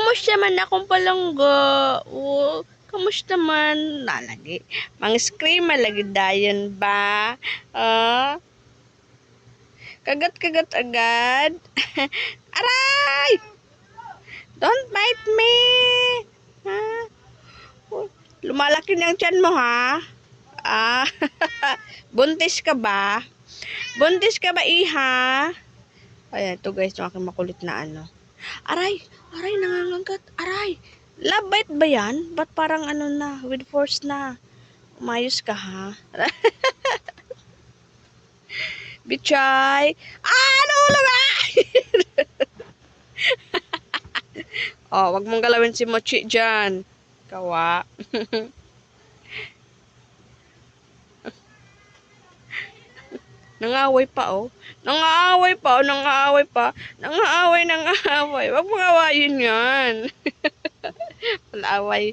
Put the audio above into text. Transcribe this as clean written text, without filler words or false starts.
kamusta man akong palangga? Oh, kamusta man? Nalagi. Mang scream malagi dayon ba? Ah, kagat-kagat agad. Aray! Don't bite me! Ha? Oh, lumalaki na ang tiyan mo, ha? Ah, buntis ka ba? Buntis ka ba, iha? Ayan, ito guys, yung aking makulit na ano. Aray! Aray, nangangagat. Aray! Love bite ba yan? Ba't parang ano na, with force na? Umayos ka, ha? Bichay! Ah, nahulog ah! Oh, wag mong galawin si Mochi dyan. Kawa. Nangaway pa, oh. Nangaaway pa, oh. Nangaaway pa. Nangaaway. Wag mong awayin yan. Palaaway.